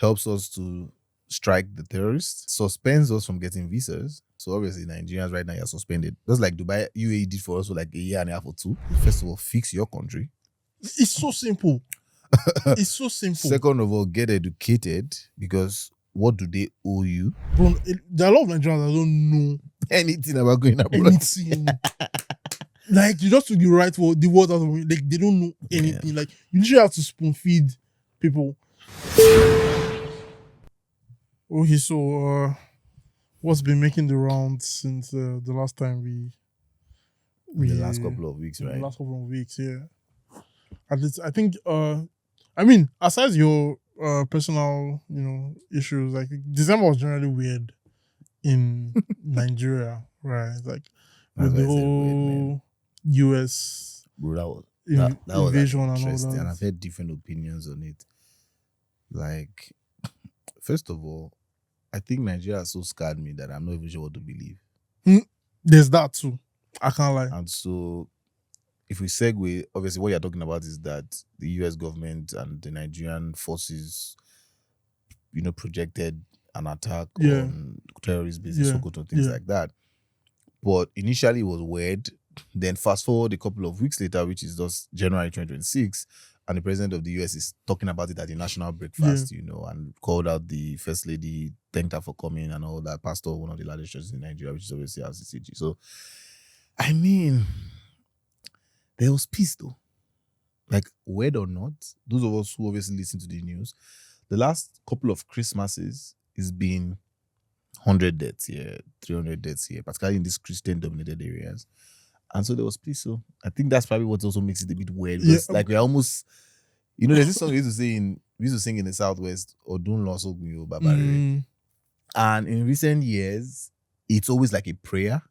helps us to strike the terrorists, suspends us from getting visas. So obviously Nigerians right now are suspended. Just like Dubai, UAE did for us for like a year and a half or two. First of all, fix your country. It's so simple. It's so simple. Second of all, get educated, because what do they owe you? Bro, there are a lot of Nigerians that don't know Anything about going abroad. anything. Like, you just took the right word, the word out of it. Like, they don't know anything. Yeah. Like, you literally have to spoon feed people. Okay, so what's been making the rounds since the last time we the last couple of weeks, right? The last couple of weeks, yeah. At least I think I mean, aside your personal, issues, like December was generally weird in Nigeria, right? Like with the whole US Bro, that was invasion and all interesting, that. and I've heard different opinions on it. Like, first of all, I think Nigeria has so scared me that I'm not even sure what to believe. There's that too. I can't lie. And so, if we segue, obviously what you're talking about is that the US government and the Nigerian forces, projected an attack on terrorist bases, Sokoto, things like that. But initially it was weird. Then fast forward a couple of weeks later, which is just January 2026, and the president of the US is talking about it at the national breakfast, and called out the first lady, thanked her for coming and all that. Pastor, one of the largest churches in Nigeria, which is obviously RCCG. So, I mean, there was peace though. Like, weird or not, those of us who obviously listen to the news, the last couple of Christmases is been 100 deaths here, 300 deaths here, particularly in these Christian-dominated areas. And so there was peace. So I think that's probably what also makes it a bit weird. Because like we're almost, there's this song we used to sing in the Southwest, Odun Loso Gyo Babare. And in recent years, it's always like a prayer,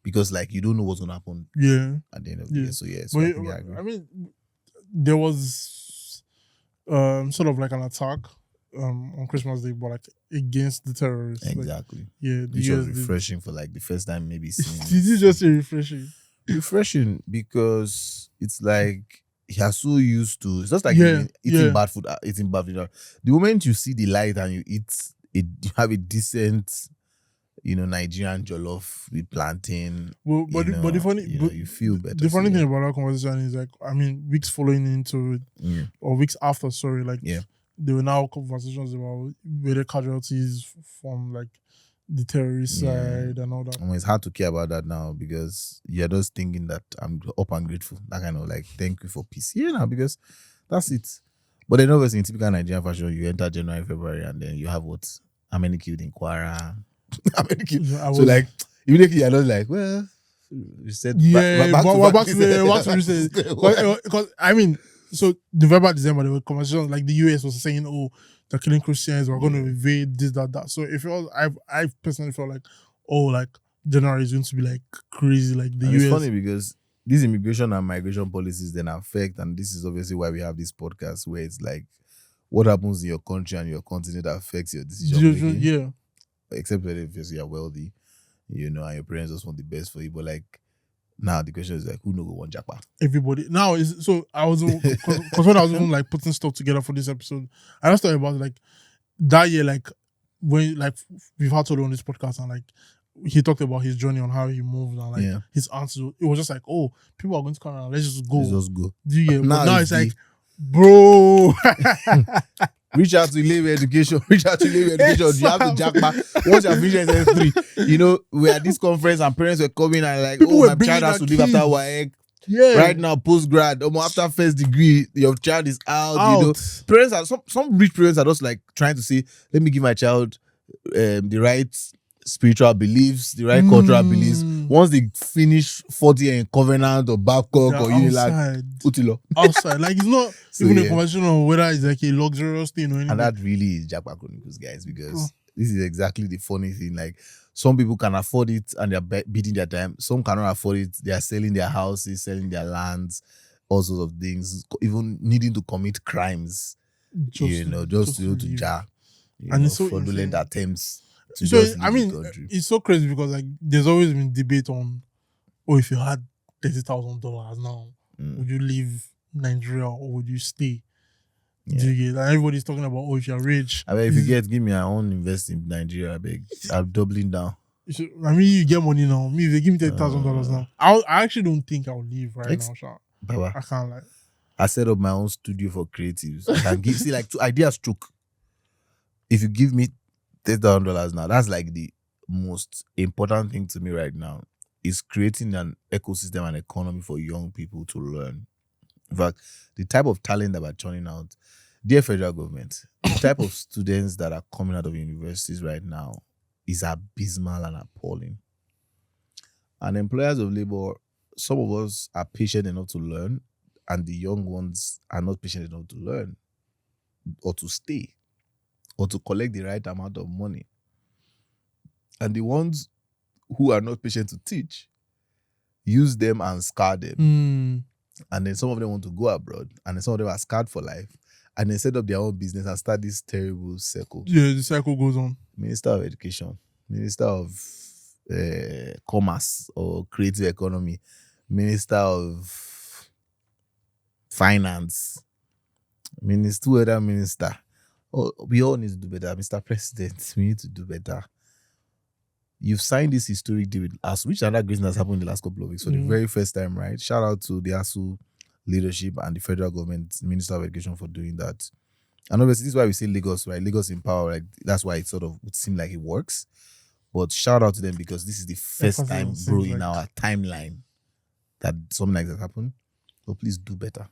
because like you don't know what's gonna happen at the end of the year. So so I think I agree. I mean, there was sort of like an attack on Christmas Day, but like against the terrorists. Exactly. Like, which was refreshing for like the first time maybe since. Did you just say refreshing? Refreshing, because it's like he are so used to, it's just like eating bad food. The moment you see the light and you eat it, you have a decent, Nigerian jollof with plantain. Well, but the funny, you feel better. The funny thing about that conversation is, like, I mean, weeks following into it, or weeks after, sorry, like there were now conversations about whether casualties from like the terrorist side and all that. It's hard to care about that now, because you're just thinking that I'm up and grateful. That kind of like, thank you for peace. Now, because that's it. But then obviously in typical Nigerian fashion, you enter January, February, and then you have how many killed in Kwara? How many killed? So like, immediately you're not like, well, you said back to reset. Because I mean, so November, December, there were conversations like the US was saying, oh, they're killing Christians, we're going to invade this, that. So if I personally felt like, oh, like January is going to be like crazy, like the US. It's funny because these immigration and migration policies then affect, and this is obviously why we have this podcast, where it's like, what happens in your country and your continent affects your decision making. Yeah. Except that if you're wealthy, and your parents just want the best for you. But like, now the question is like, who knows one Japa? Everybody. Now is so I was because when I was even like putting stuff together for this episode, I just thought about like that year, like when like we've had Tolu on this podcast, and like he talked about his journey on how he moved and like his answers. It was just like, oh, people are going to come around, let's just go. Now it's like, bro. Reach out to Ile-Iwe Education. You have to Japa. Once your vision is S3, we at this conference and parents were coming and like, people my child has to leave after WAEC. Yeah. Right now, post-grad, after first degree, your child is out. Parents are some rich parents are just like trying to say, let me give my child the right spiritual beliefs, the right cultural beliefs. Once they finish 40 year in Covenant or Babcock or Unilag, outside. Like, it's not even a conversation on whether it's like a luxurious thing or anything. And that really is Japa Chronicles, guys, because this is exactly the funny thing. Like, some people can afford it and they're beating their time. Some cannot afford it. They are selling their houses, selling their lands, all sorts of things, even needing to commit crimes, just to jar, and it's so fraudulent attempts. So I mean, it's so crazy because like there's always been debate on, if you had $30,000 now, would you leave Nigeria or would you stay? Do you get? And everybody's talking about, oh, if you're rich. I mean, if you give me, I own invest in Nigeria. I beg, I'm doubling down. I mean, you get money now. Me, if they give me $10,000 now, I actually don't think I'll leave right now, Sha. Baba, I can't like. I set up my own studio for creatives. I can give see like 2 ideas stroke. If you give me $10,000 now, that's like the most important thing to me right now. Is creating an ecosystem and economy for young people to learn. In fact, the type of talent that we're churning out, dear federal government, the type of students that are coming out of universities right now is abysmal and appalling. And employers of labor, some of us are patient enough to learn, and the young ones are not patient enough to learn or to stay or to collect the right amount of money. And the ones who are not patient to teach, use them and scar them. And then some of them want to go abroad, and then some of them are scarred for life, and then set up their own business and start this terrible circle. Yeah, the cycle goes on. Minister of Education, Minister of Commerce or Creative Economy, Minister of Finance, other minister. Oh, we all need to do better. Mr. President, we need to do better. You've signed this historic deal with ASU, which another great thing has happened in the last couple of weeks for the very first time, right? Shout out to the ASU leadership and the federal government, Minister of Education, for doing that. And obviously, this is why we say Lagos, right? Lagos in power, like that's why it sort of would seem like it works. But shout out to them because this is the first time, bro, in our timeline that something like that happened. So please do better.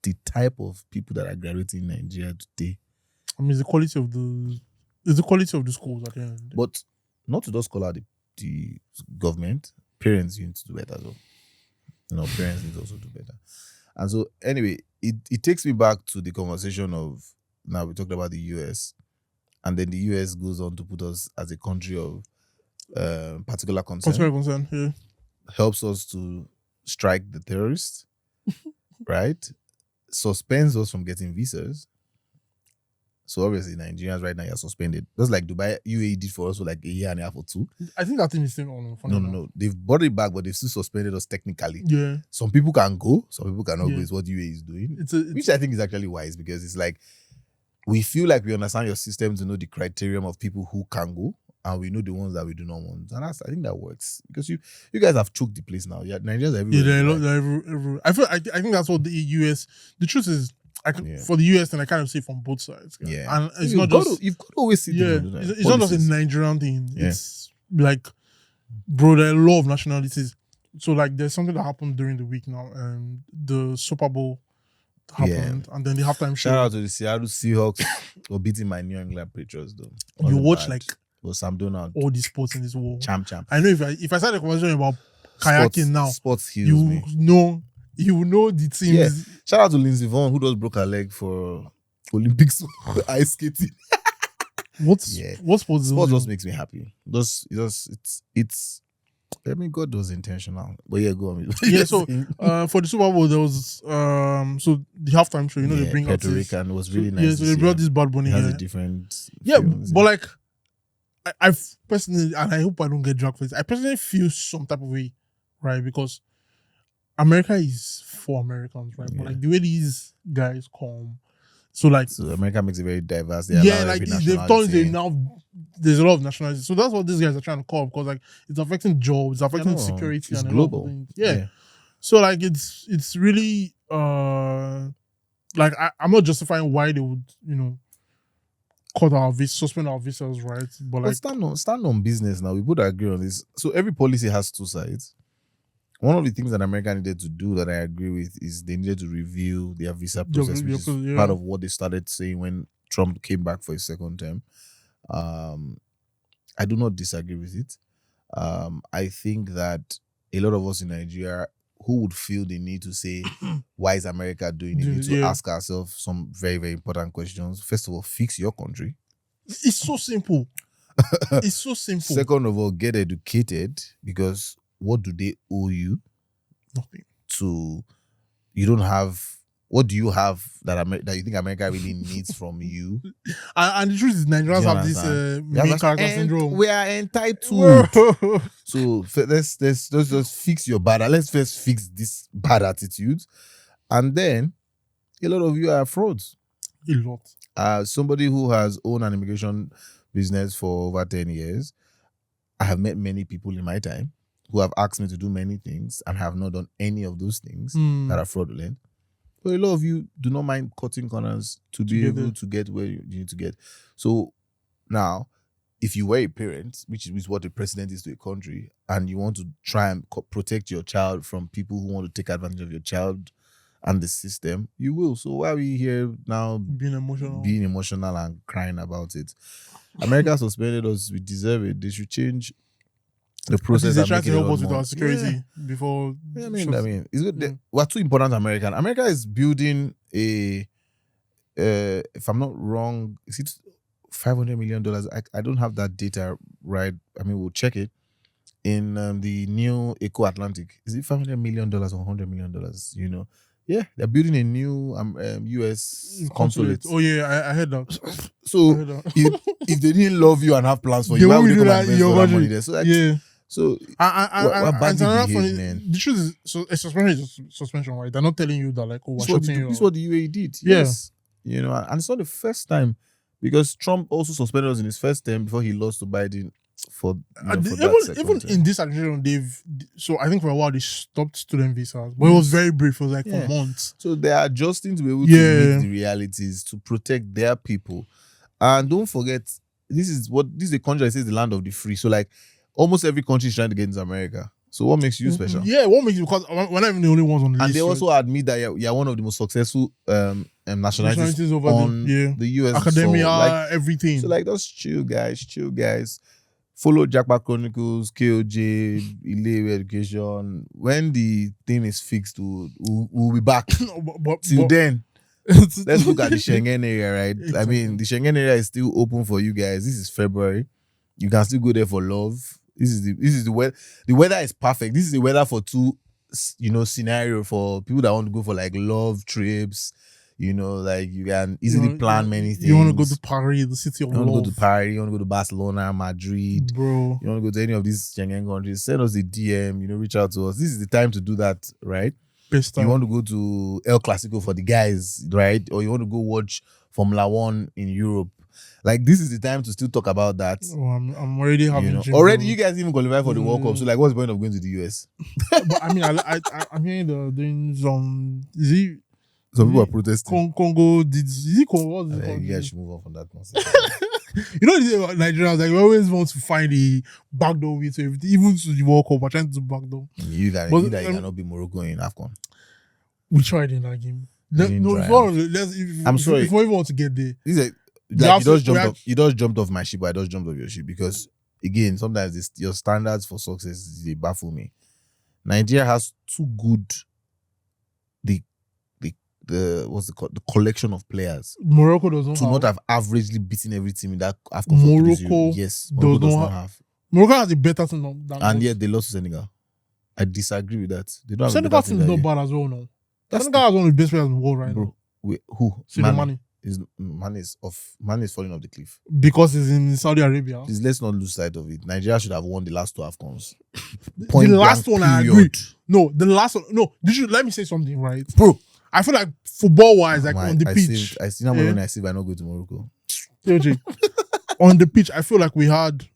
The type of people that are graduating in Nigeria today. I mean, it's the quality of the schools at the end. But not to just call out the government, parents need to do better as well. Parents need to also do better. And so anyway, it takes me back to the conversation of, now we talked about the US, and then the US goes on to put us as a country of particular concern. Yeah. Helps us to strike the terrorists, right? Suspends us from getting visas. So obviously Nigerians right now are suspended. Just like Dubai, UAE did for us for like a year and a half or 2. I think that thing is still on. No. They've brought it back, but they've still suspended us technically. Yeah. Some people can go, some people cannot go. Is what UAE is doing. Which I think is actually wise, because it's like, we feel like we understand your system to know the criterion of people who can go, and we know the ones that we do not want. And I think that works, because you guys have choked the place now. Yeah, Nigerians are everywhere. Yeah, they're I think that's what the US. The truth is, for the US, and I kind of see it from both sides. Yeah, and it's you've got to always see. Yeah, it's not just a Nigerian thing. Yeah. It's like, bro, there are a lot of nationalities. So like, there's something that happened during the week now, and the Super Bowl happened, and then the halftime show. Shout out to the Seattle Seahawks for beating my New England Patriots, though. You watch like Sam Donald, all the sports in this world. Champ. I know if I start a conversation about kayaking now, sports heals me. You know the teams. Yeah. Shout out to Lindsey Vonn, who just broke her leg for Olympics ice skating. What sports? Sports just makes me happy. It's. I mean, God was intentional, but yeah, go on. Yeah, so for the Super Bowl there was so the halftime show. They bring Puerto Rican was really nice. Yeah, so they brought this Bad Bunny. It has a different. Yeah, but like, I've personally, and I hope I don't get dragged for this, I personally feel some type of way, right? Because America is for Americans, right? But like the way these guys come, so America makes it very diverse. They've turned it now. There's a lot of nationalities, so that's what these guys are trying to call, because like it's affecting jobs, it's affecting security, it's and global. Yeah. So like it's really like I'm not justifying why they would cut our suspend our visas, right? But like stand on business now. We would agree on this. So every policy has two sides. One of the things that America needed to do that I agree with is they needed to review their visa process, which is part of what they started saying when Trump came back for his second term. I do not disagree with it. I think that a lot of us in Nigeria who would feel the need to say, why is America doing it? We need to ask ourselves some very, very important questions. First of all, fix your country. It's so simple. It's so simple. Second of all, get educated, because what do they owe you? Nothing. You don't have. What do you have that you think America really needs from you? And the truth is, Nigerians have this main character syndrome. We are entitled. So let's just fix your bad. Let's first fix this bad attitude, and then a lot of you are frauds. A lot. Somebody who has owned an immigration business for over 10 years, I have met many people in my time who have asked me to do many things and have not done any of those things that are fraudulent. But a lot of you do not mind cutting corners to be able to get where you need to get. So now, if you were a parent, which is what a president is to a country, and you want to try and protect your child from people who want to take advantage of your child and the system, you will. So why are we here now being emotional and crying about it? America suspended us. We deserve it. They should change the process. They try to help us with our security before. I mean, it's good. We're too important. America is building a. If I'm not wrong, is it $500 million? I don't have that data right. I mean, we'll check it. In the new Eco Atlantic, is it $500 million or $100 million? You know, yeah, they're building a new U.S. consulate. Oh yeah, I heard that. So if they didn't love you and have plans for you, why would they come and invest all that money there? So yeah. So we're badly behaved, man. The truth is, so a suspension is a suspension, right? They're not telling you that like, oh, we're shutting you. This is what the UAE did. Yeah. Yes. You know, and it's not the first time, because Trump also suspended us in his first term before he lost to Biden for even in this administration, so I think for a while they stopped student visas, but it was very brief. It was like for months. So they are adjusting to be able to meet the realities, to protect their people. And don't forget, this is a country that says the land of the free. So like almost every country is trying to get into America. So what makes you special? Yeah, what makes you, because we're not even the only ones on the list. And they also admit that you're one of the most successful nationalities over on the US academia, like, everything. So like, just chill guys. Follow Japa Chronicles, KOJ, Ile-Iwe Education. When the thing is fixed, we'll be back. Till then, let's look at the Schengen area, right? Exactly. I mean, the Schengen area is still open for you guys. This is February. You can still go there for love. This is the weather. The weather is perfect. This is the weather for two, scenario for people that want to go for like love trips. Like you can easily plan many things. You want to go to Paris, the city of love. You want to go to Paris. You want to go to Barcelona, Madrid. Bro. You want to go to any of these Schengen countries. Send us a DM. Reach out to us. This is the time to do that, right? Best time. You want to go to El Clasico for the guys, right? Or you want to go watch Formula 1 in Europe. Like, this is the time to still talk about that. Oh, I'm already having already you guys even qualify for the World Cup. So like, what's the point of going to the US? But I mean, I'm hearing they're doing some. Some people are protesting. Congo is it Congo? You guys should move on from that nonsense. You know the thing about Nigerians, like we always want to find a backdoor way to everything, even to the World Cup. We're trying to do backdoor. You cannot be Morocco in AFCON. We tried in that game. I'm sorry. Before we want to get there, you just jumped off my ship. I just jumped off your ship because again, sometimes your standards for success they baffle me. Nigeria has too good the collection of players. Morocco does not have averagely beaten every team in that AFCON. Morocco does not have. Morocco has a better team than and yet they lost to Senegal. I disagree with that. They don't have Senegal team is not bad as well now. Senegal has one of the best players in the world right now. Who? Mane. Man is falling off the cliff because he's in Saudi Arabia. Please, let's not lose sight of it. Nigeria should have won the last two AFCONs. The last one, I agree. No, the last one. No, let me say something, right, bro. I feel like football-wise, like on the pitch. I see how when I see I not go to Morocco. On the pitch, I feel like we had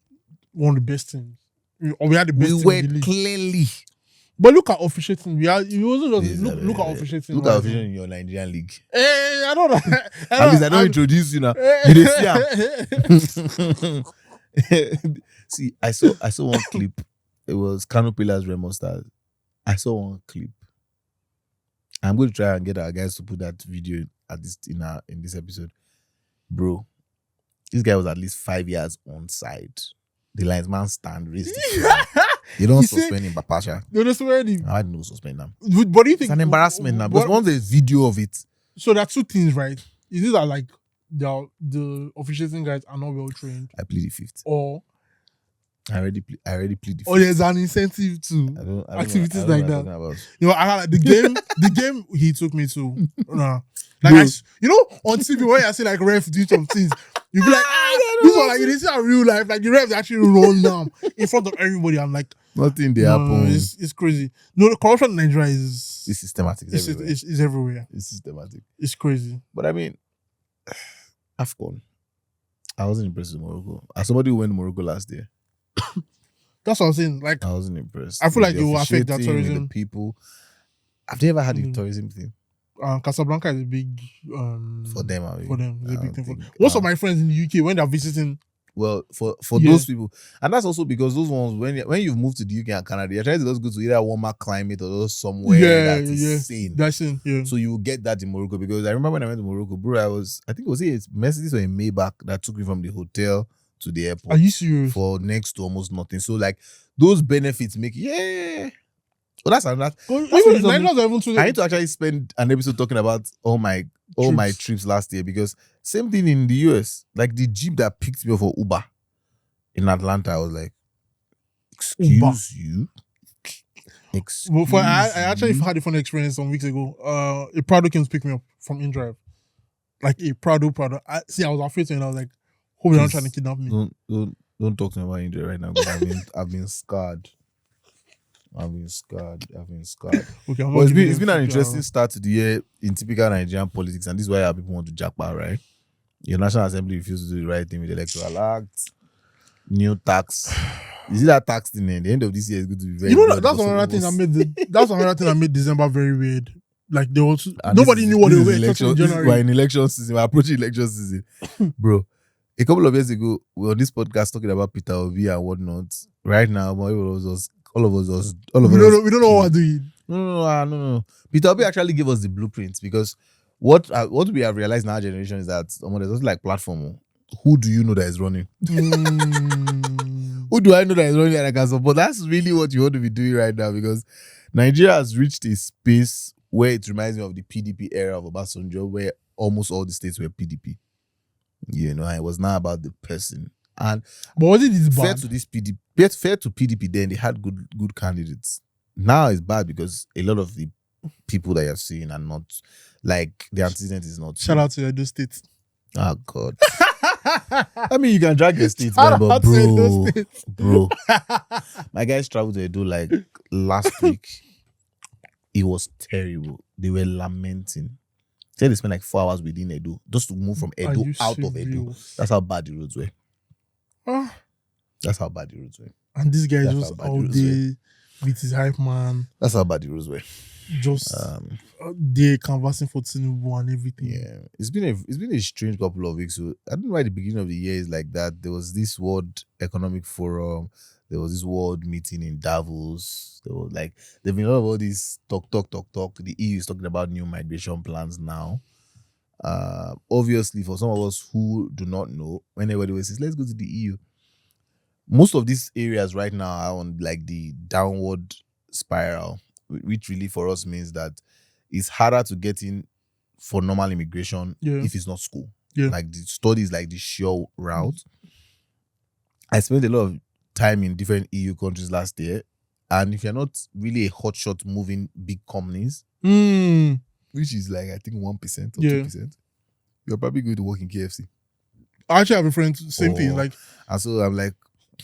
one of the best teams. Or we had the best team in the league. Clearly. But look at officiating. It wasn't just look at officiating. Look at officiating in your Nigerian league. I don't know. At least I don't introduce you now. You see, I saw one clip. It was Kano Pillars Remo Stars. I saw one clip. I'm going to try and get our guys to put that video in this episode. Bro, this guy was at least 5 years on side. The linesman stand raised. You don't suspend him, Papasha. You don't suspend him. I don't suspend him. What do you think? It's an embarrassment now. Because once there's video of it. So there are two things, right? Is it that like the officiating guys are not well trained? I plead the fifth. Or I already plead the fifth. Or there's an incentive to activities like that. I had the game he took me to. On TV when I see like ref do some things, you be like, this one like this is a real life. Like the refs actually run down in front of everybody. I'm like, nothing they happen. It's crazy. No, the corruption in Nigeria is It's systematic. It's everywhere. It's everywhere. It's systematic. It's crazy. But I mean, AFCON. I wasn't impressed with Morocco. As somebody who went to Morocco last year, that's what I'm saying. Like, I wasn't impressed. I feel like The it will affect their officiating, tourism. the people. Have they ever had a Mm. tourism thing Casablanca is a big for them? I mean, for them. It's a I big don't thing. think- Most of my friends in the UK, when they're visiting, Well, for Yeah. those people, and that's also because those ones when you've moved to the UK and Canada, you're trying to just go to either a warmer climate or just somewhere that is sane. that's it. Yeah. So you will get that in Morocco, because I remember when I went to Morocco, bro, I think it was a Mercedes or a Maybach that took me from the hotel to the airport Are you serious? for next to almost nothing. So like those benefits make Well, that's another. Even something- Nigerians are even too. I need to actually spend an episode talking about all my trips last year, because same thing in the US. Like the Jeep that picked me up for Uber in Atlanta, I was like, "Excuse you." Excuse Well, I actually you? had a funny experience some weeks ago. A Prado came to pick me up from InDrive. Like a Prado. I was afraid to, and I was like, hope they're not trying to kidnap me. Don't talk to me about India right now, because I've been scarred. I've been scarred. Okay, I'm Well, not it's giving been them an 50 interesting hours. start to the year in typical Nigerian politics, and this is why our people want to Japa, right? Your National Assembly refused to do the right thing with the Electoral Act, new tax. You see that tax thing? The end of this year is going to be very. You know, bloody that's for some another of thing us. that's another thing that made December very weird. Like they also And nobody this knew is- what they this were is expecting in election- January. We're in election season. We're approaching election season, bro. A couple of years ago, we were on this podcast talking about Peter Obi and whatnot. Right now, all of us. We don't know what we're doing. No. Peter Obi actually gave us the blueprints, because what we have realized in our generation is that there's also like platform. Who do you know that is running? Mm. Who do I know that is running and I can support? That's really what you want to be doing right now, because Nigeria has reached a space where it reminds me of the PDP era of Obasanjo, where almost all the states were PDP. You know, and it was not about the person. And But was it this fair bad? to this PDP, fair to PDP, then they had good candidates. Now it's bad because a lot of the people that you're seeing are not, like, the antecedent is not. Shout out to Edo State. Oh God. I mean, you can drag your states, Shout man, but out to Edo State. bro, my guys traveled to Edo like last week. It was terrible. They were lamenting. Said they spent like 4 hours within Edo just to move from Are Edo you out of Edo. serious? That's how bad the roads were. Ah, That's how bad the roads were. and this guy That's just how bad out it was, there with his hype man, That's how bad the roads were. just out there canvassing for Tinubu and everything. Yeah, it's been a strange couple of weeks. So I don't know why the beginning of the year is like that. There was this World Economic Forum. There was this world meeting in Davos. There was like there've been a lot of all this talk. The EU is talking about new migration plans now. Obviously, for some of us who do not know, when everybody says let's go to the EU, most of these areas right now are on like the downward spiral, which really for us means that it's harder to get in for normal immigration if it's not school. Yeah. Like the studies, like the sure route. I spent a lot of time in different EU countries last year, and if you're not really a hotshot moving big companies, which is like I think 1% or 2%, you're probably going to work in KFC. I actually have a friend, same thing. Like, and so I'm like,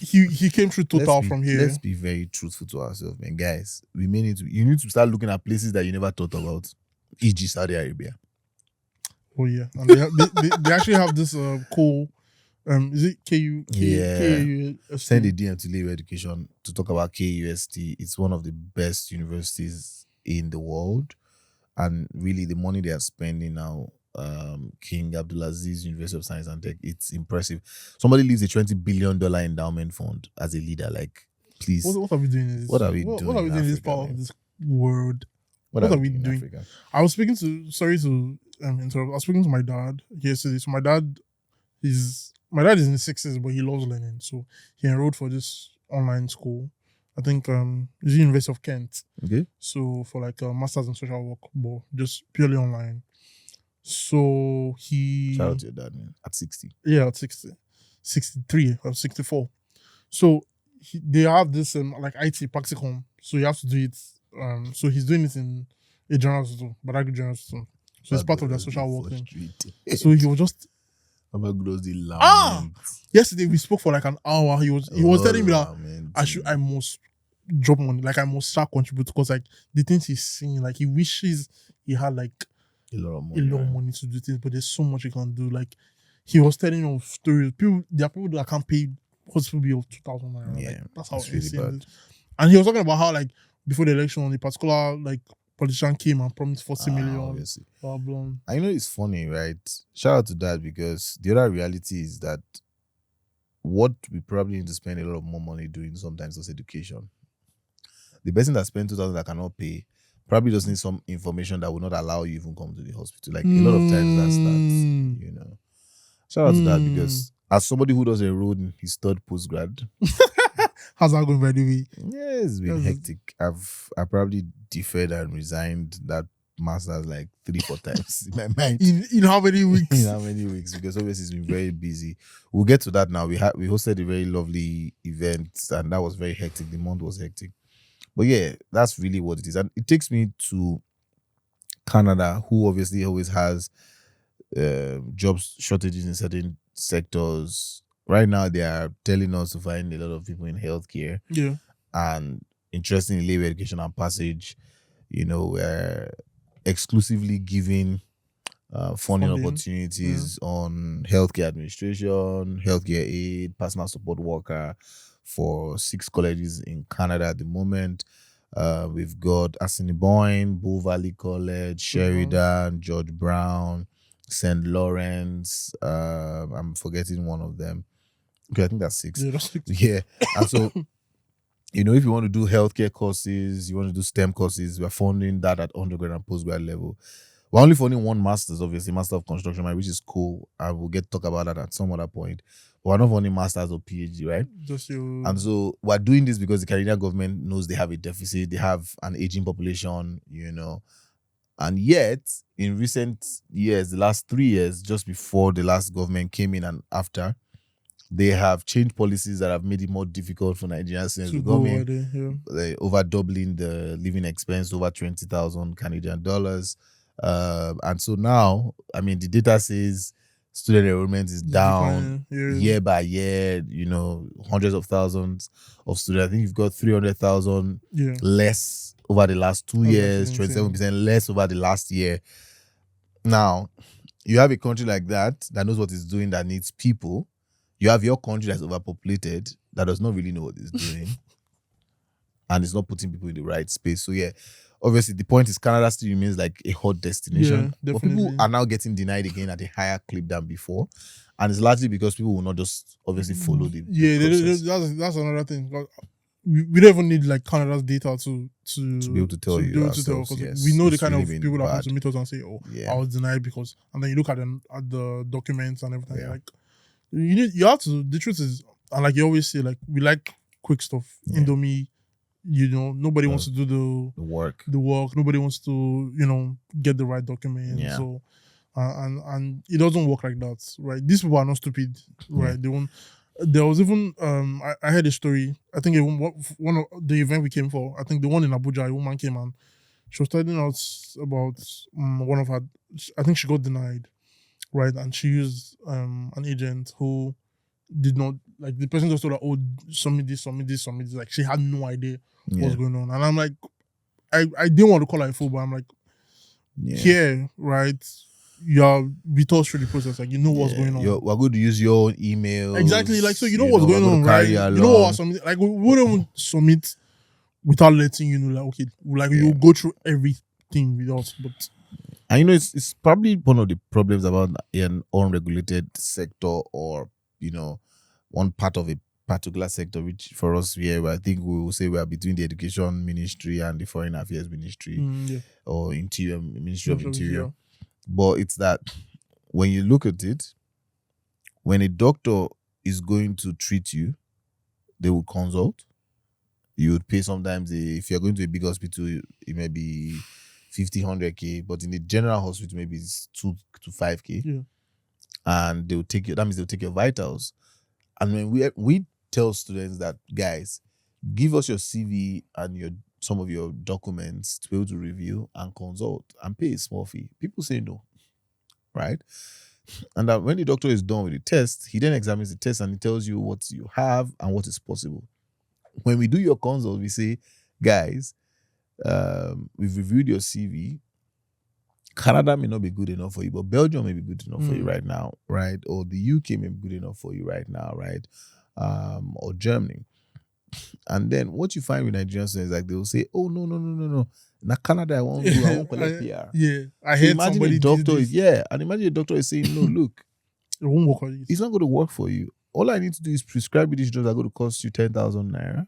he came through Total from here. Let's be very truthful to ourselves, man, guys. You need to start looking at places that you never thought about, e.g., Saudi Arabia. Oh yeah, and they actually have this cool. Is it KU? Send a DM to Ile-Iwe Education to talk about KUST. It's one of the best universities in the world, and really the money they are spending now, King Abdulaziz University of Science and Tech, it's impressive. Somebody leaves a $20 billion endowment fund as a leader. Like, please, what are we doing? In this, what are we doing? What are we doing in this part of this world? What are we doing? In Africa? I was speaking to. Sorry to interrupt. I was speaking to my dad yesterday. So my dad is in his 60s, but he loves learning. So he enrolled for this online school. I think it's the University of Kent. Okay. So for like a master's in social work, but just purely online. So he shout out to your dad, man. At 60. Yeah, at 60, 63 or 64. So they have this like IT practicum. So you have to do it. So he's doing it in a general hospital, Badagry General Hospital. So it's part of their social work thing. So he was just yesterday we spoke for like an hour. He was telling me that I must drop money. Like I must start contribute because like the things he's seeing, like he wishes he had like A lot of a money. lot of Right? money to do things, but there's so much you can do. Like he was telling of stories. People, there are people that can't pay hospital bill of 2,000 naira. Yeah, Like that's how it's really insane it bad. is. And he was talking about how like before the election, a particular like politician came and promised 40 million. Obviously. Blah blah. I know it's funny, right? Shout out to that, because the other reality is that what we probably need to spend a lot of more money doing sometimes is education. The person that spent 2,000 that cannot pay probably just need some information that will not allow you even come to the hospital. Like a lot of times that's that, you know. Shout out to that, because as somebody who does enroll in his third postgrad, how's that going, by the way? yeah, it's been hectic. I probably deferred and resigned that master's like 3-4 times in my mind. In how many weeks? In how many weeks? Because obviously it's been very busy. We'll get to that now. We hosted a very lovely event, and that was very hectic. The month was hectic. But yeah, that's really what it is. And it takes me to Canada, who obviously always has job shortages in certain sectors. Right now, they are telling us to find a lot of people in healthcare. Yeah. And interestingly, Ile-Iwe Education and Passage, we're exclusively giving funding opportunities on healthcare administration, healthcare aid, personal support worker for 6 colleges in Canada at the moment. We've got Assiniboine, Bull Valley College, Sheridan, George Brown, St. Lawrence. I'm forgetting one of them. Okay, I think that's 6. Yeah, that's 6. Yeah. And so, if you want to do healthcare courses, you want to do STEM courses, we're funding that at undergrad and postgrad level. We're only funding one master's, obviously, Master of Construction, which is cool. And we'll get to talk about that at some other point. But we're not funding masters or PhD, right? And so we're doing this because the Canadian government knows they have a deficit, they have an aging population, And yet, in recent years, the last 3 years, just before the last government came in and after, they have changed policies that have made it more difficult for Nigerians to come in. They over doubling the living expense, over 20,000 Canadian dollars. And so now, the data says student enrollment is down year by year, hundreds of thousands of students. I think you've got 300,000 less over the last 2 years, 27% less over the last year. Now, you have a country like that knows what it's doing, that needs people. You have your country that's overpopulated, that does not really know what it's doing. And it's not putting people in the right space. So yeah, obviously the point is Canada still remains like a hot destination. Yeah, but people are now getting denied again at a higher clip than before. And it's largely because people will not just obviously follow the process. That's another thing. We don't even need like Canada's data to be able to tell you ourselves, yes, we know the kind of people that come to meet us and say, I was denied because, and then you look at the documents and everything, like you have to, the truth is, and like you always say, like we like quick stuff. Indomie, nobody wants to do the work. Nobody wants to, get the right document. Yeah. So and it doesn't work like that, right? These people are not stupid, right? They won't. There was even I heard a story. I think one of the event we came for, I think the one in Abuja, a woman came and she was telling us about one of her. I think she got denied, right? And she used an agent who did not, like, the person just told her, submit this. Like, she had no idea what's going on. And I'm like, I didn't want to call her a fool, but I'm like, here, right? We thought through the process, like, what's going on. We're going to use your own email. Exactly, like, so what's going on, right? What submit, like, we wouldn't submit without letting you know, like, okay, like, you go through everything with us, but. And it's probably one of the problems about an unregulated sector, or one part of a particular sector, which for us here, I think we will say we are between the Education Ministry and the Foreign Affairs Ministry, or Ministry of Interior. But it's that when you look at it, when a doctor is going to treat you, they would consult. You would pay sometimes, if you're going to a big hospital, it may be 50, 100K, but in the general hospital, maybe it's 2 to 5K. Yeah. And they'll take you, that means they'll take your vitals. And when we tell students that, guys, give us your CV and some of your documents to be able to review and consult and pay a small fee, people say no, right? And that when the doctor is done with the test, he then examines the test and he tells you what you have and what is possible. When we do your consult, we say, guys, we've reviewed your CV. Canada may not be good enough for you, but Belgium may be good enough for you right now, right? Or the UK may be good enough for you right now, right? Or Germany. And then what you find with Nigerians is like they will say, "Oh no. Now Canada, I won't collect PR." Yeah, I So heard imagine somebody a doctor did is and imagine a doctor is saying, "No, look, it won't work on you. it's not going to work for you. All I need to do is prescribe you these drugs that are going to cost you 10,000 naira.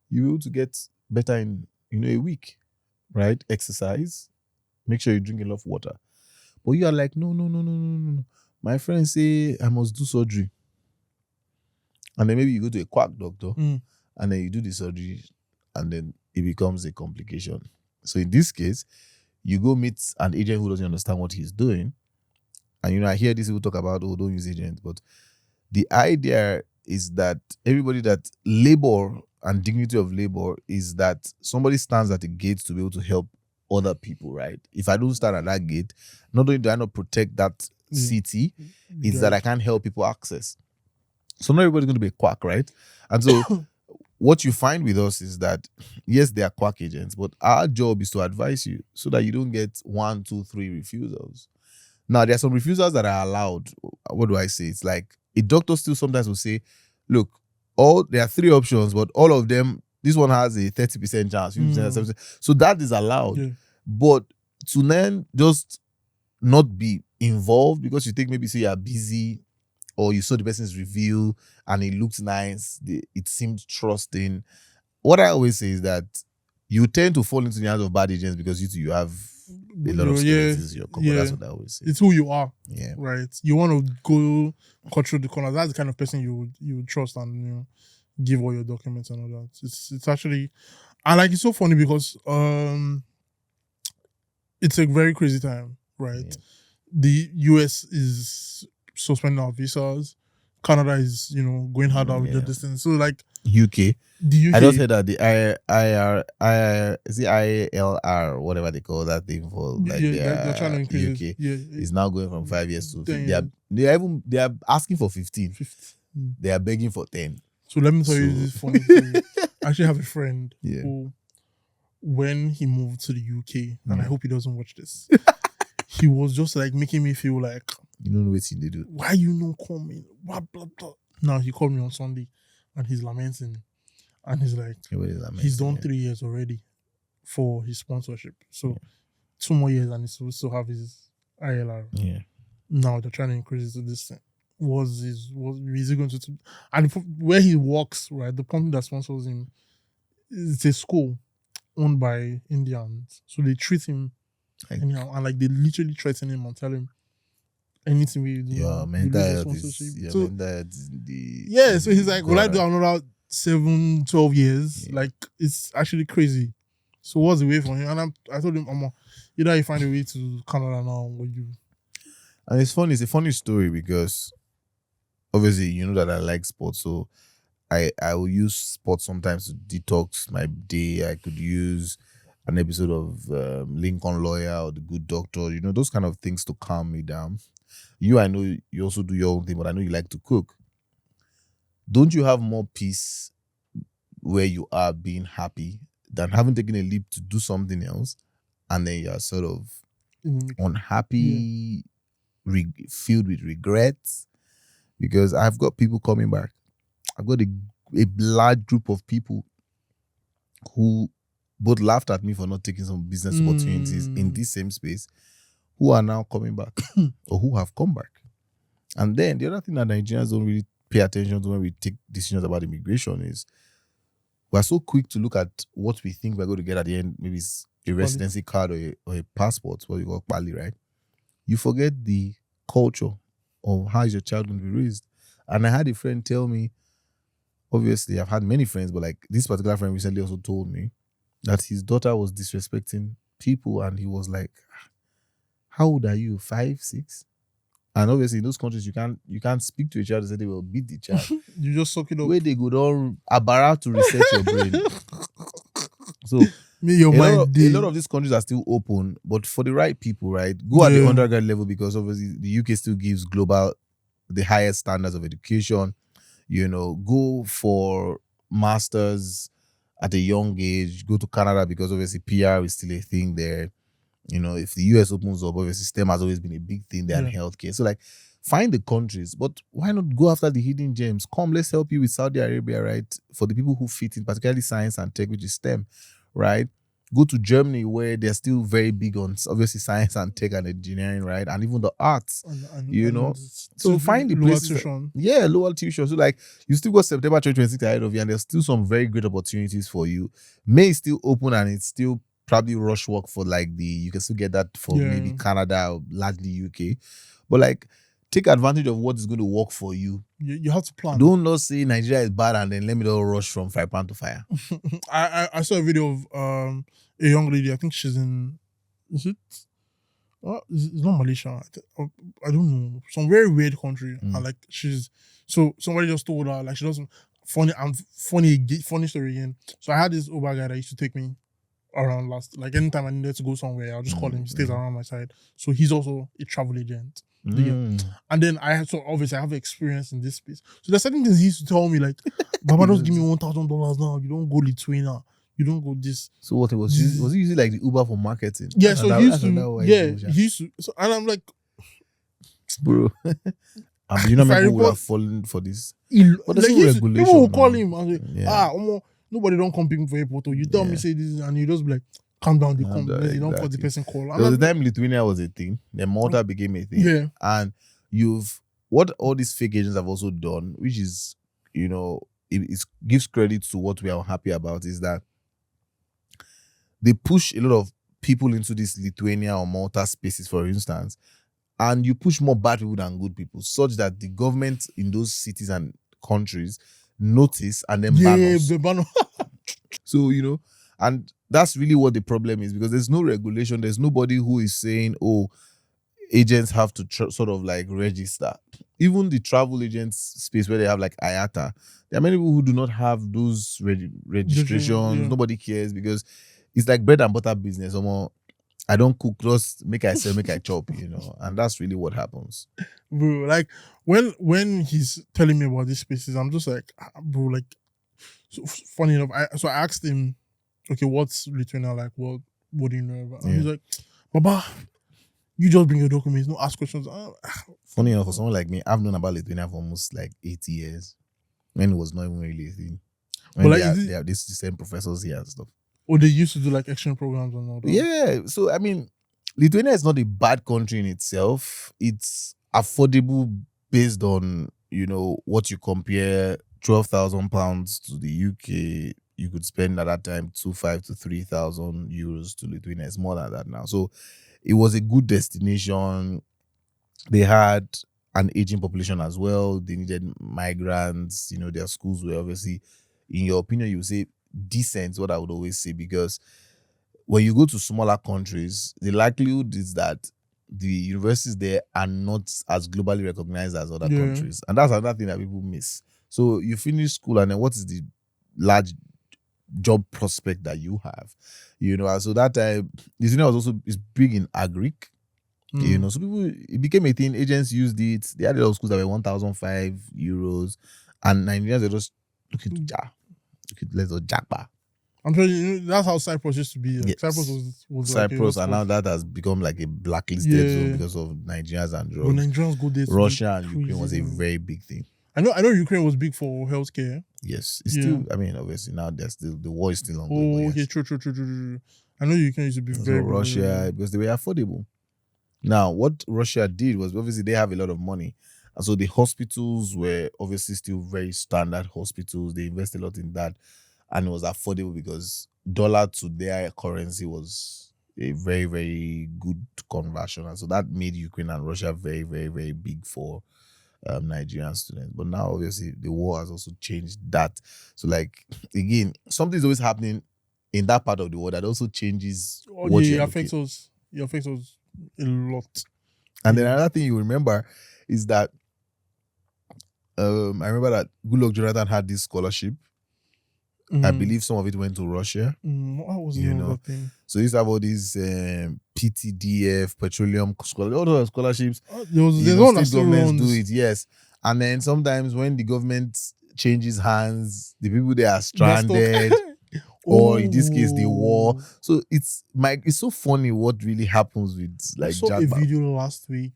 You're able to get better in a week, right? Exercise, make sure you drink enough water." But you are like, no. My friends say I must do surgery. And then maybe you go to a quack doctor and then you do the surgery and then it becomes a complication. So in this case, you go meet an agent who doesn't understand what he's doing. And I hear these people talk about, don't use agents. But the idea is that everybody that labor and dignity of labor is that somebody stands at the gate to be able to help other people, right? If I don't stand at that gate, not only do I not protect that city, it's that I can't help people access. So not everybody's going to be a quack, right? And so what you find with us is that, yes, they are quack agents, but our job is to advise you so that you don't get 1, 2, 3 refusals. Now, there are some refusals that are allowed. What do I say? It's like a doctor still sometimes will say, look, there are 3 options, but all of them, this one has a 30% chance, 50%, 70%. So that is allowed. Yeah. But to then just not be involved because you think maybe say you are busy or you saw the person's review and it looked nice, it seemed trusting. What I always say is that you tend to fall into the hands of bad agents because you have a lot of skeletons in your cupboard. That's what I always say. It's who you are. Yeah. Right. You want to go cut through the corners. That's the kind of person you would trust and give all your documents and all that. It's actually, and like it's so funny because it's a very crazy time, right? Yeah. The US is suspending our visas. Canada is, going harder with the distance. So like UK. The UK. I just heard that the ILR, whatever they call that thing for like they're trying to increase UK is now going from 5 years to 10. They are asking for 15. They are begging for 10. So let me tell you this funny story. I actually have a friend who, when he moved to the UK, and I hope he doesn't watch this, he was just like making me feel like, you don't know what they do. Why you not coming? Blah, blah, blah. Now he called me on Sunday and he's lamenting. And he's like, he's done 3 years already for his sponsorship. So 2 more years and he's supposed to have his ILR. Yeah. Now they're trying to increase it to this thing. Is he going to? And where he works, right, the company that sponsors him, it's a school owned by Indians. So they treat him anyhow. And like they literally threaten him and tell him, anything we do, mental health so he's like, will I do another 7, 12 years? Like, it's actually crazy. So what's the way for him? And I told him, either you find a way to Canada now or you. And it's funny. It's a funny story because obviously you know that I like sports, so I will use sports sometimes to detox my day. I could use an episode of Lincoln Lawyer or The Good Doctor, those kind of things to calm me down. I know you also do your own thing, but I know you like to cook. Don't you have more peace where you are being happy than having taken a leap to do something else and then you're sort of unhappy, filled with regrets? Because I've got people coming back. I've got a large group of people who both laughed at me for not taking some business opportunities in this same space, who are now coming back or who have come back. And then the other thing that Nigerians don't really pay attention to when we take decisions about immigration is we're so quick to look at what we think we're going to get at the end. Maybe it's a residency card or a passport, what you call Pali, right? You forget the culture of how is your child going to be raised. And I had a friend tell me, obviously I've had many friends, but like this particular friend recently also told me that his daughter was disrespecting people, and he was like, how old are you? 5, 6? And obviously in those countries you can't speak to a child and say they will beat the child. You just suck it up. Where they go down abara to reset your brain. So a lot of these countries are still open, but for the right people, right? Go at the undergrad level, because obviously the UK still gives the highest standards of education. Go for masters at a young age, go to Canada because obviously PR is still a thing there. You know, if the US opens up, obviously STEM has always been a big thing there in healthcare. So like, find the countries, but why not go after the hidden gems? Come, let's help you with Saudi Arabia, right? For the people who fit in, particularly science and tech, which is STEM, right? Go to Germany, where they're still very big on obviously science and tech and engineering, right? And even the arts, you know. So find the places. Lower tuition. So like, you still got September 2026 ahead of you, and there's still some very great opportunities for you. May is still open, and it's still probably rush work for like you can still get that for maybe Canada or largely UK. But like, take advantage of what is going to work for you. You have to plan. Don't not say Nigeria is bad and then let me not rush from fire pan to fire. I saw a video of a young lady. I think she's in. Is it? It's not Malaysia. I don't know. Some very weird country. And like so somebody just told her like she doesn't funny story again. So I had this Uber guy that used to take me around like anytime I needed to go somewhere, I'll just call him. He stays around my side. So he's also a travel agent. And then obviously I have experience in this space. So there's certain things he used to tell me like, Baba, just give me $1,000 now. You don't go Lithuania. You don't go this. So what it was? Was he using like the Uber for marketing? Yeah. So he used to. So, and I'm like, bro. And you know, people would have fallen for this. But there's no regulation. People will call him and say, nobody don't come pick me for airport. You tell me say this, and you just be like, calm down, they come. You don't put the person call. There was a time Lithuania was a thing. Then Malta became a thing. Yeah. And what all these fake agents have also done, which is, you know, it gives credit to what we are happy about, is that they push a lot of people into this Lithuania or Malta spaces, for instance, and you push more bad people than good people, such that the government in those cities and countries notice and then ban us. So, you know, and that's really what the problem is, because there's no regulation. There's nobody who is saying, oh, agents have to sort of like register. Even the travel agents space where they have like IATA, there are many people who do not have those registrations. Yeah. Nobody cares, because it's like bread and butter business. I don't cook, just make I sell, make I chop, you know, and that's really what happens. Bro, like when he's telling me about these spaces, I'm just like, bro, like, so funny enough, I asked him, okay, what's Lithuania like? What do you know about? And he's like, Baba, you just bring your documents, no ask questions. Funny enough, for someone like me, I've known about Lithuania for almost like 8 years, when it was not even really a thing. When but like, they have these same professors here and stuff. Or they used to do like exchange programs and all that. Yeah, so I mean, Lithuania is not a bad country in itself. It's affordable based on, you know, what you compare. £12,000 to the UK, you could spend at that time 2,500 to 3,000 euros to Lithuania. It's more than that now. So it was a good destination. They had an aging population as well. They needed migrants. You know, their schools were obviously, in your opinion, you would say decent, what I would always say, because when you go to smaller countries, the likelihood is that the universities there are not as globally recognized as other countries. And that's another thing that people miss. So you finish school, and then what is the large job prospect that you have? You know, and so that time, Lithuania was also is big in agric. You know, so people, it became a thing. Agents used it. They had a lot of schools that were 1,005 euros, and Nigerians were just looking to let's go Japa. I'm sure that's how Cyprus used to be. Yes. Cyprus was Cyprus, and now that has become like a blacklisted zone because of Nigerians and drugs. When Nigerians go there, Russia and Ukraine was a very big thing. I know Ukraine was big for healthcare. Yes, it's still. I mean, obviously now there's still the war is still ongoing. Oh, okay, true. I know Ukraine used to be very Russia because they were affordable. Now, what Russia did was obviously they have a lot of money, and so the hospitals were obviously still very standard hospitals. They invest a lot in that, and it was affordable because dollar to their currency was a very, very good conversion, and so that made Ukraine and Russia very, very, very big for Nigerian students. But now obviously the war has also changed that. So like, again, something's always happening in that part of the world that also changes what it affects us. It affects us a lot. And then another thing you remember is that I remember that Goodluck Jonathan had this scholarship. I believe some of it went to Russia. What was the thing? So he used to have all these PTDF, petroleum scholarships, all those scholarships. There's one that still governments do it, yes. And then sometimes when the government changes hands, the people they are They're stuck. stranded, or in this case, the war. Oh. So it's so funny what really happens with I like saw a Japa. video last week.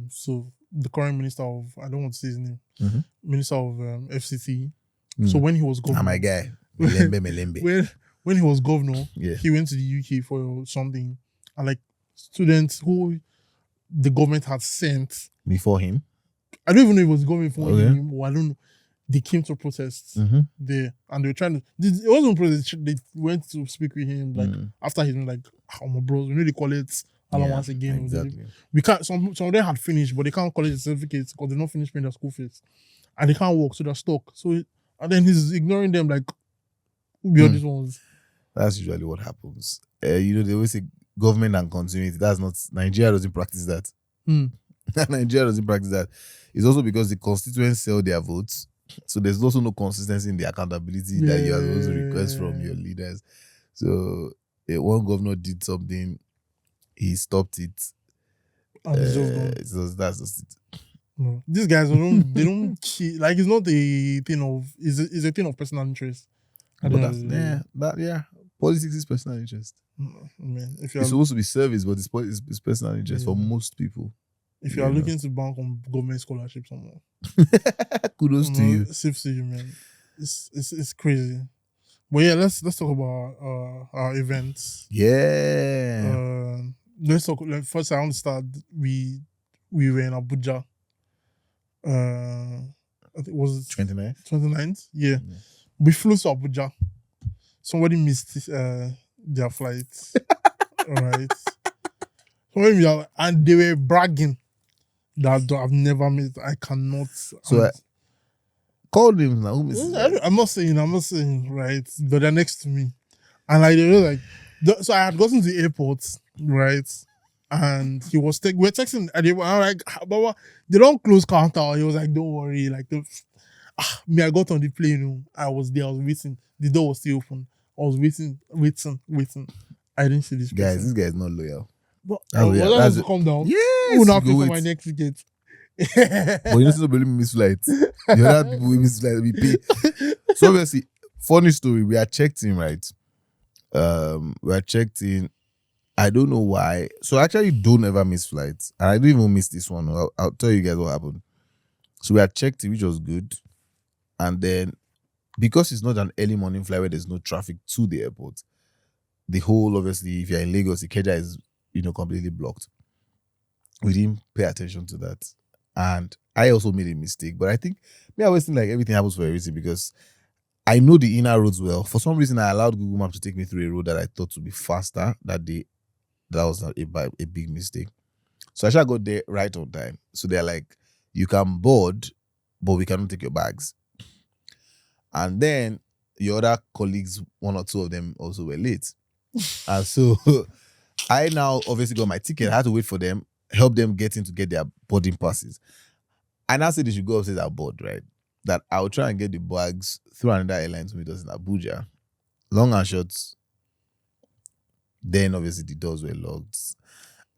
So the current minister of, I don't want to say his name, Mhm. minister of FCT. So when he was Ah, governor, my guy, Melembe. when he was governor, Yeah. he went to the UK for something, and like students who the government had sent, Before him. I don't even know if it was government for Okay. him, or I don't know. They came to protests Mhm. there, and they were trying to. It wasn't protest. They went to speak with him like after he's been like, "Oh my bros, we know they call it allowance again." Exactly. We can't. Some of them had finished, but they can't collect the certificates because they not finished paying their school fees, and they can't work, so they're stuck. So and then he's ignoring them like, who be all these ones? That's usually what happens. They always say government and continuity. That's not Nigeria doesn't practice that. Nigeria doesn't practice that. It's also because the constituents sell their votes. So there's also no consistency in the accountability that you are supposed to request from your leaders. So one governor did something, he stopped it. And it's just gone. So that's just it. No. These guys they don't like, it's not a thing of, it's a thing of personal interest. But that's politics is personal interest. Man, if It's supposed to be service, but it's personal interest for most people. If you are looking to bank on government scholarship somewhere, kudos to you. Safe to you, man. It's crazy. But yeah, let's talk about our events. Yeah. Let's talk. Like, first, I want to start. We were in Abuja. I think it was 29th. 29th. Yeah. We flew to Abuja. Somebody missed their flight. All right. And they were bragging that I've never missed. I cannot. So call them now. Who misses? I'm not saying, right? But they're next to me. And like, they were like, so I had gotten to the airport, right? And he was we're texting, and I'm like, Baba, they don't close counter. He was like, don't worry. Like, I got on the plane. I was there. I was waiting. The door was still open. I was waiting. I didn't see this guys. person. This guy is not loyal. But that's to calm down. Yes. Who will not pay for my next ticket? But you don't believe me, miss flights. The other people we miss flights, we pay. So obviously, funny story. We are checked in, right? We are checked in. I don't know why. So I actually don't ever miss flights, and I don't even miss this one. I'll tell you guys what happened. So we are checked in, which was good, and then because it's not an early morning flight where there's no traffic to the airport, the whole, obviously, if you're in Lagos, Ikeja is completely blocked. We didn't pay attention to that, and I also made a mistake. But I think I always think like everything happens for a reason, because I know the inner roads well. For some reason, I allowed Google Maps to take me through a road that I thought would be faster that day. That was not a big mistake. So I actually got there right on time. So they're like, you can board, but we cannot take your bags. And then your other colleagues, one or two of them also were late. And so I now obviously got my ticket. I had to wait for them, help them get in to get their boarding passes. I now said they should go upstairs and board, right? That I'll try and get the bags through another airline to meet us in Abuja. Long and short, then obviously the doors were locked.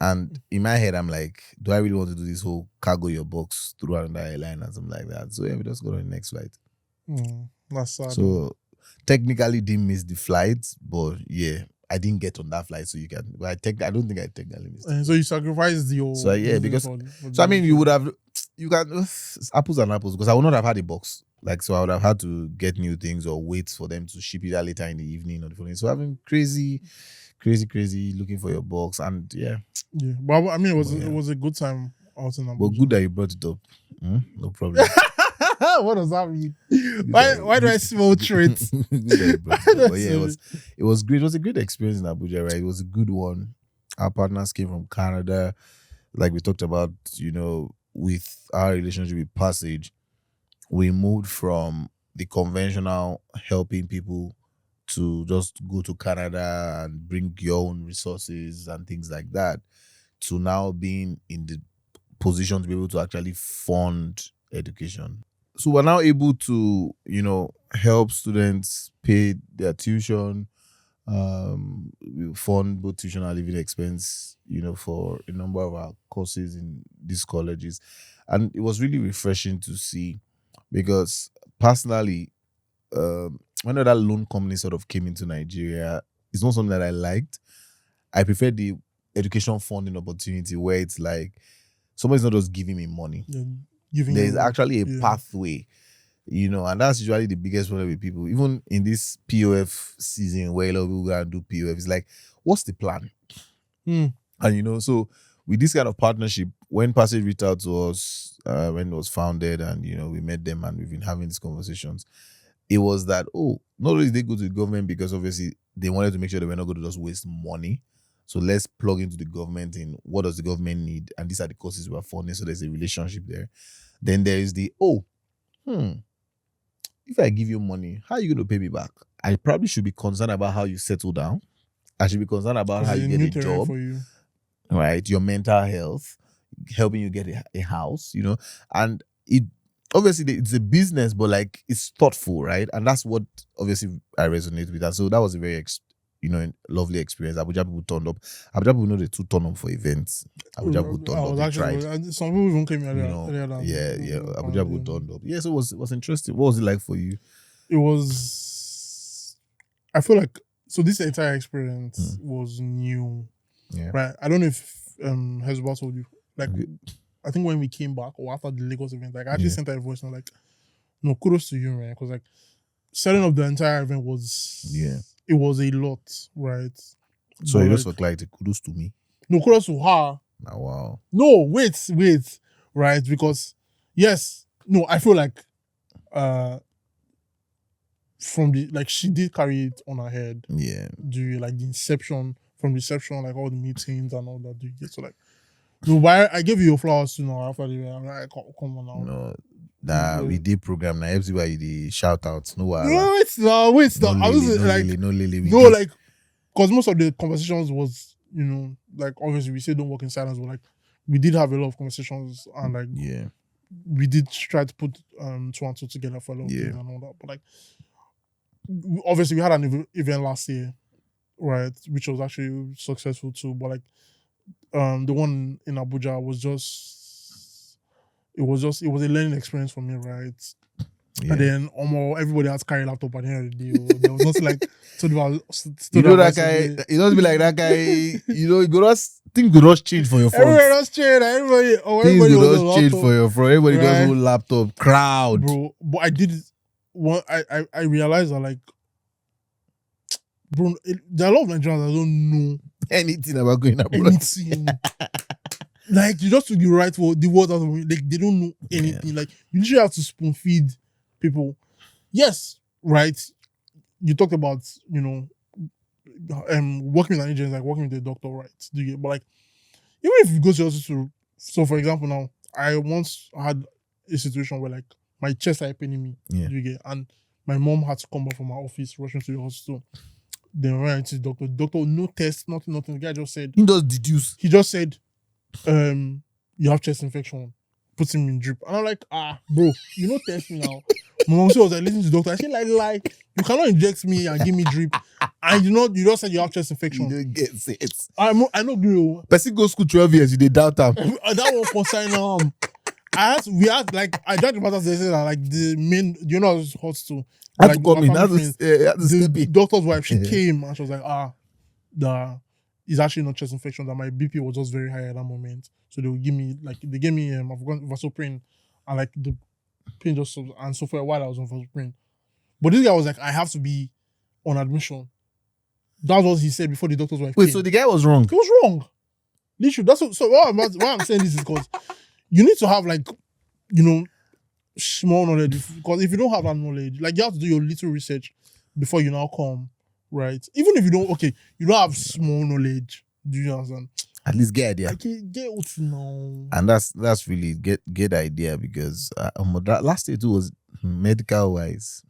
And in my head, I'm like, do I really want to do this whole cargo your box through another airline and something like that? So yeah, we just go on the next flight. That's sad. So technically didn't miss the flight, but yeah, I didn't get on that flight. So you can, but I don't think I technically missed it. So you sacrificed your. So yeah, because so I mean, you can it's apples and apples, because I would not have had a box. Like, so I would have had to get new things or wait for them to ship it out later in the evening or the following. So having crazy looking for your box, and yeah. But I mean, it was a good time out in Abuja. But good that you brought it up. No problem. What does that mean? Why do I smell traits? But yeah, it was great. It was a great experience in Abuja, right? It was a good one. Our partners came from Canada, like we talked about. With our relationship with Passage, we moved from the conventional helping people to just go to Canada and bring your own resources and things like that, to now being in the position to be able to actually fund education. So we're now able to, help students pay their tuition, we fund both tuition and living expense, for a number of our courses in these colleges. And it was really refreshing to see, because personally, when that loan company sort of came into Nigeria, it's not something that I liked. I prefer the education funding opportunity where it's like somebody's not just giving me money. There's actually a pathway, and that's usually the biggest problem with people. Even in this POF season where a lot of people go and do POF, it's like, what's the plan? And so with this kind of partnership, when Passage reached out to us when it was founded, and we met them and we've been having these conversations, it was that, not only did they go to the government because obviously they wanted to make sure they were not going to just waste money. So let's plug into the government in what does the government need, and these are the courses we're funding. So there's a relationship there. Then there is the if I give you money, how are you going to pay me back? I probably should be concerned about how you settle down. I should be concerned about how you get a job, right? Your mental health, helping you get a house, and it obviously it's a business, but like it's thoughtful, right? And that's what obviously I resonate with. And so that was a very lovely experience. Abuja people turned up. Abuja people know they too turn up for events. Abuja people turned up. They tried. Some people even came earlier than Abuja people turned up. Yeah, so it was interesting. What was it like for you? It was. I feel like this entire experience was new. Yeah. Right. I don't know if Hezbollah told you. Like, I think when we came back or after the Lagos event, like I actually sent her a voice note like, no, kudos to you, man, because like setting up the entire event was it was a lot, right? So you just look like the kudos to me. No, kudos to her. Oh, wow. No, wait, right? Because I feel like from the she did carry it on her head. Yeah. Do you like the inception, like all the meetings and all that? Do you get so like? No, but I gave you your flowers too now after the event. I'm like, come on now. No, we did program now. Everybody the shout outs. No, wait, no. I was like, no, like, because most of the conversations was, like obviously we say don't work in silence, but like we did have a lot of conversations and like we did try to put 2 and 2 together for a lot of things and all that. But like obviously we had an event last year, right, which was actually successful too. But like the one in Abuja was just it was a learning experience for me, right? Yeah. And then everybody has carry laptop at the end of the day. There was nothing like that guy. It doesn't be like that guy. You go just things go just change for your phone. Everybody just change. Everybody go just change for your phone. Everybody does whole laptop crowd, bro. But I did I realized that like, bro, there are a lot of Nigerians that don't know anything about going abroad. Anything. Like you just took the right word, the words out of it. Like they don't know anything. Yeah. Like you literally have to spoon feed people. Yes, right. You talked about working with an agent, like working with a doctor, right? But like even if you go to hospital, so for example, now I once had a situation where like my chest started paining me. Yeah. And my mom had to come back from her office, rushing to the hospital. Then when I went to the doctor. The doctor, no test, nothing. The guy just said he does deduce. He just said, you have chest infection. Put him in drip. And I'm like, bro, you know test me now. My mom was like, listen to the doctor. I said, like, you cannot inject me and give me drip. And you just said you have chest infection. You don't get it. I know, girl. Person go school 12 years, you did doubt him. That was concern I tried to matter they said that like the main, hospital. I had to come in. The doctor's wife, she came and she was like, it's actually not chest infection, that my BP was just very high at that moment. So they gave me I forgot vasoprene, and like the pain just stopped. And so for a while I was on vasoprene. But this guy was like, I have to be on admission. That was what he said before the doctor's wife came. So the guy was wrong. He was wrong. Literally. Why I'm saying this is because you need to have like, small knowledge. Because if you don't have that knowledge, like you have to do your little research before you now come, right? Even if you don't have small knowledge. Do you understand? At least get idea. Get what now. And that's really get idea, because that last year too was medical wise.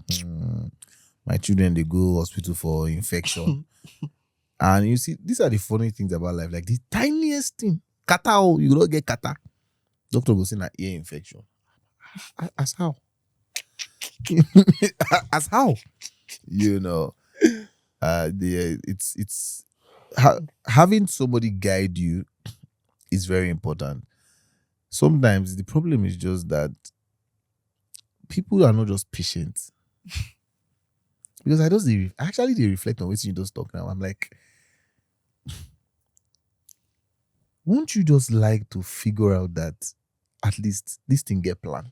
My children, they go hospital for infection. And you see, these are the funny things about life. Like the tiniest thing. Kata, you don't get kata. Doctor goes in an ear infection. As how? As how? It's having somebody guide you is very important. Sometimes the problem is just that people are not just patient. Because actually they reflect on what you just talk now. I'm like, won't you just like to figure out that at least this thing get planned?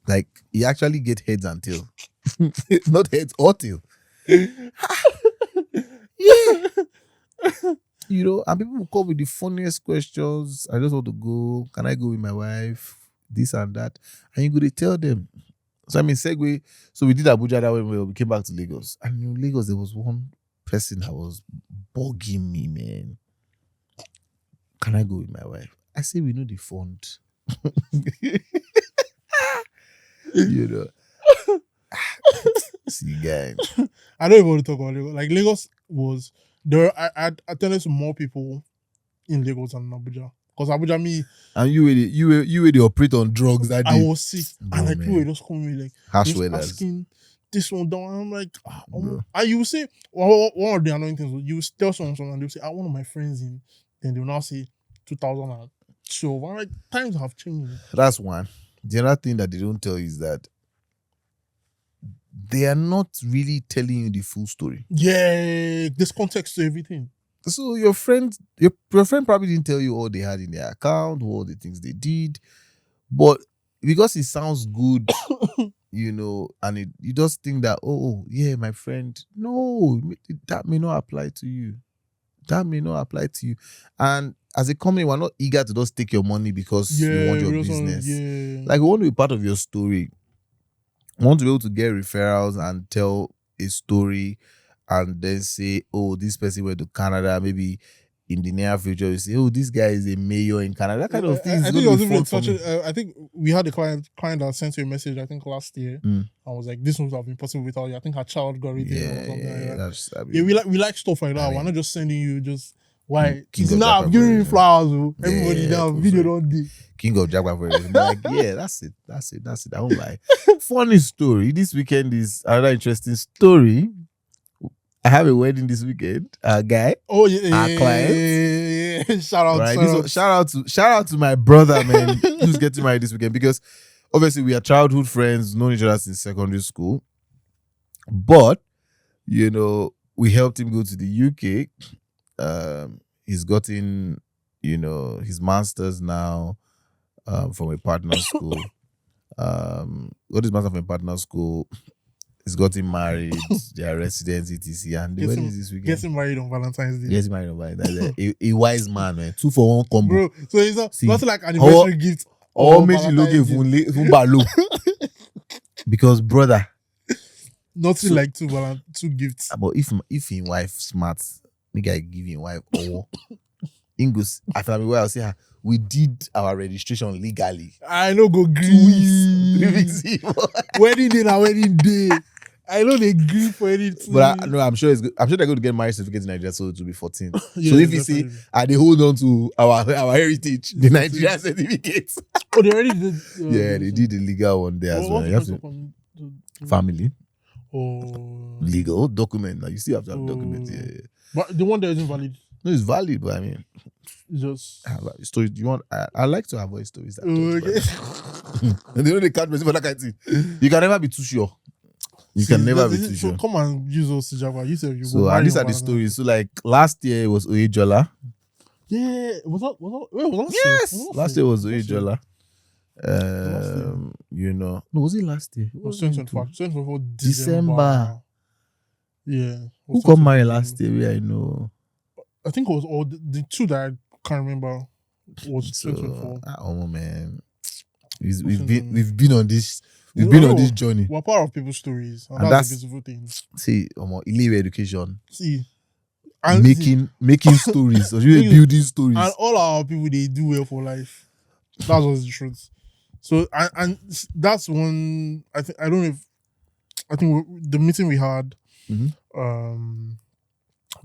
Like, you actually get heads and tail. Not heads or tail. Yeah. You know, and people will come with the funniest questions. I just want to go. Can I go with my wife? This and that. And you go to tell them. So I mean, segue. So we did Abuja that way when we came back to Lagos. And in Lagos, there was one person that was bugging me, man. Can I go with my wife? I say we know the fund. You know. See, guys. I don't even want to talk about Lagos. Like Lagos was there. I attended to more people in Lagos than in Abuja. Because Abuja, me and you were the operator on drugs that day. I was sick, and like people were just calling me like harsh just weather. Asking this one down. I'm like, and you will say one of the annoying things. You will tell someone and they'll say, "I one of my friends in." Then they'll now say 2012. I'm like, times have changed. That's one. The other thing that they don't tell you is that they are not really telling you the full story. Yeah, there's context to everything. So your friend probably didn't tell you all they had in their account, all the things they did, but because it sounds good, you know, and you just think that, oh yeah, my friend, no, that may not apply to you. That may not apply to you. And as a company, we're not eager to just take your money because you want your business. Like, we want to be part of your story. We want to be able to get referrals and tell a story and then say, oh, this person went to Canada. Maybe in the near future, you say, oh, this guy is a mayor in Canada. That kind of thing is going to be fun for me. I think we had a client that sent you a message, I think last year. I was like, this wouldn't have been possible without you. I think her child got it or something. We like stuff like that. We're not just sending you just why. Now I'm giving you flowers. Everybody now video don't do. King of Japa for everything. Like, yeah, that's it. I won't lie. Funny story. This weekend is another interesting story. I have a wedding this weekend. A guy. Oh yeah, our client. Yeah. Shout out to my brother, man, who's getting married this weekend, because obviously we are childhood friends, known each other since secondary school. But you know, we helped him go to the UK. He's gotten, you know, his master's now from a partner school. Got his master from a partner school. He's gotten married. They are residents, etc. And the wedding is this weekend. Getting married on Valentine's Day. Getting married on Valentine's Day. A wise man, man. 2-for-1 combo. Bro, so it's not like anniversary gift. Or maybe looking for Balo. Because brother, nothing like two gifts. But if his wife smart, nigga give him wife or Ingos, after me, I'll say we did our registration legally. I know go green. 2 weeks. 3 weeks. Wedding day na wedding day. I know they agree for anything. But I'm sure it's good. I'm sure they're going to get marriage certificates in Nigeria, so it will be 14. Yeah, so if you see, they hold on to our heritage, the Nigerian certificates. Oh, they already did. Yeah, they did the legal one there as well. You have to family. Oh, legal document. Now you still have to have documents. Yeah. But the one that isn't valid. No, it's valid, but I mean, just stories. You want? I like to avoid stories. That okay. And they know they can't for that kind of thing. You can never be too sure. You can never be too sure. Come and use those to Japa. You said you. So and these are the stories. So like last year it was Oyejola. Yeah, was that yes, last year was Oyejola. You know, no, was it last year? It was 2024 December. Yeah. Who got married last year? Yeah, I know. I think it was all the two that I can't remember was 2024. Oh man, we've been on this. We've been on this journey. We're part of people's stories, and that's a beautiful thing. See, Ile-Iwe Education. See, and making stories, or you building stories, and all our people they do well for life. That's what's the truth. So and that's one. I think the meeting we had, the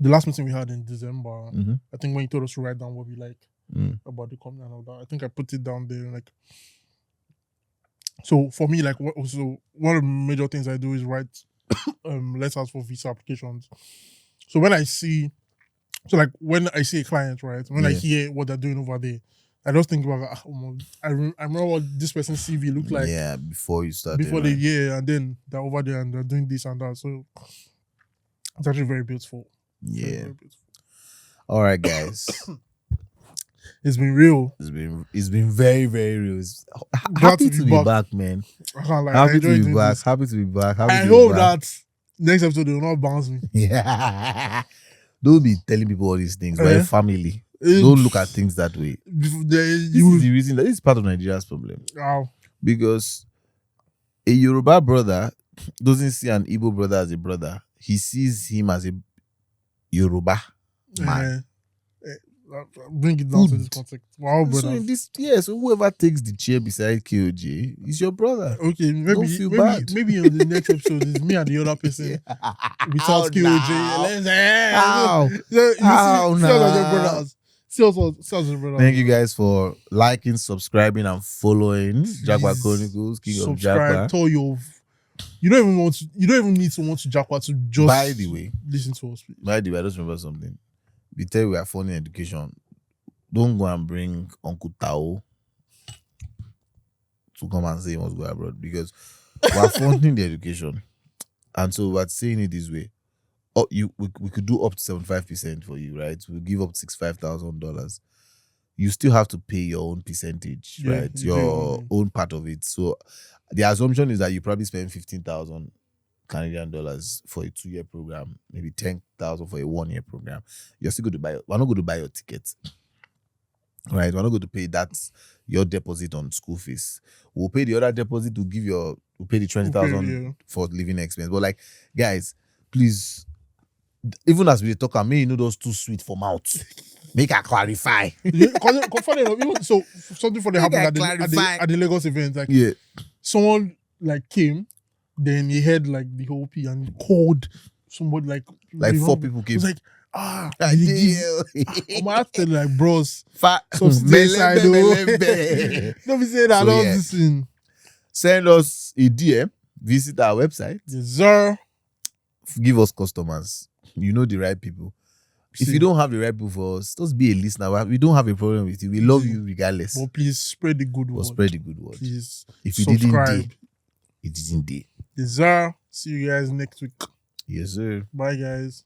last meeting we had in December. I think when you told us to write down what we like about the company and all that, I think I put it down there. Like, so for me, like, so one of the major things I do is write letters for visa applications. So when I see a client, right, when I hear what they're doing over there, I just think about I remember what this person's CV looked like Yeah, before you started. before the right? year, and then they're over there and they're doing this and that. So it's actually very beautiful. Very, Yeah. very beautiful. All right, guys. It's been real. It's been very, very real. Glad Happy to be back, man. I can't lie. I Happy enjoy to be doing back. this. Happy to be back. Happy I to be hope back. that next episode they will not bounce me. Yeah. Don't be telling people all these things. Eh? We're a family. Don't look at things that way. This is the reason that this is part of Nigeria's problem. Wow. Because a Yoruba brother doesn't see an Igbo brother as a brother. He sees him as a Yoruba man. Bring it down to Good. this context. Wow, So brother. in this, so whoever takes the chair beside KOJ is your brother. Okay, Don't feel bad. maybe on the next episode it's me and the other person without KOJ. Let's Ow. see us as your Nah. brothers. See us as your brothers. Thank you guys for liking, subscribing, and following Japa Please Chronicles, King of subscribe. Japa. Tell your. You don't even need someone to Japa to just. By the way, listen to us. Please. I just remember something. We tell you we are funding education. Don't go and bring Uncle Tao to come and say he must go abroad, because we are funding the education, and so we're saying it this way. Oh, we could do up to 75% for you, right? We'll give up $65,000. You still have to pay your own percentage, Yeah, right? you Your do. own part of it. So the assumption is that you probably spend 15,000 Canadian dollars for a 2-year program, maybe 10,000 for a 1-year program. You're still going to buy. We're not going to buy your tickets, right? We're not going to pay your deposit on school fees. We'll pay the other deposit to give we'll pay the 20,000 for living expense. But like, guys, please, even as we talk, I mean, those too sweet for mouth. Make I clarify. Funny enough, even so, something funny happened at the Lagos event. Like, someone like came, then he had like the whole P and he called somebody like 4 people came. It was like, I I'm gonna tell you, like, bros, don't be saying that. I love this thing. Send us a DM. Visit our website. Yes, sir. Give us customers. You know the right people. If you don't have the right people for us, just be a listener. We don't have a problem with you. We love you regardless. But please spread the good word. Spread the good word. Please. If you subscribe. didn't do, it didn't do. Yes, sir. See you guys next week. Yes, sir. Bye, guys.